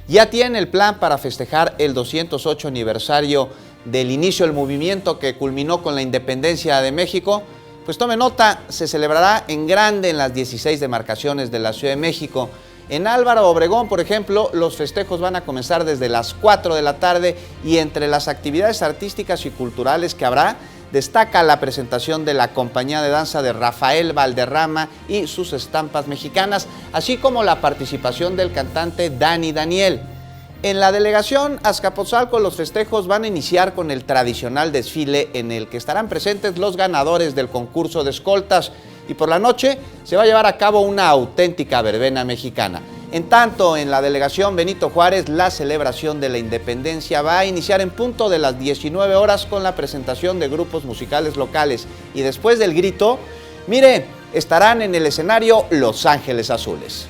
ya tiene el plan para festejar el 208 aniversario del inicio del movimiento que culminó con la independencia de México. Pues tome nota, se celebrará en grande en las 16 demarcaciones de la Ciudad de México. En Álvaro Obregón, por ejemplo, los festejos van a comenzar desde las 4 de la tarde y entre las actividades artísticas y culturales que habrá, destaca la presentación de la compañía de danza de Rafael Valderrama y sus estampas mexicanas, así como la participación del cantante Dani Daniel. En la delegación Azcapotzalco los festejos van a iniciar con el tradicional desfile en el que estarán presentes los ganadores del concurso de escoltas y por la noche se va a llevar a cabo una auténtica verbena mexicana. En tanto, en la delegación Benito Juárez, la celebración de la independencia va a iniciar en punto de las 19 horas con la presentación de grupos musicales locales y después del grito, mire, estarán en el escenario Los Ángeles Azules.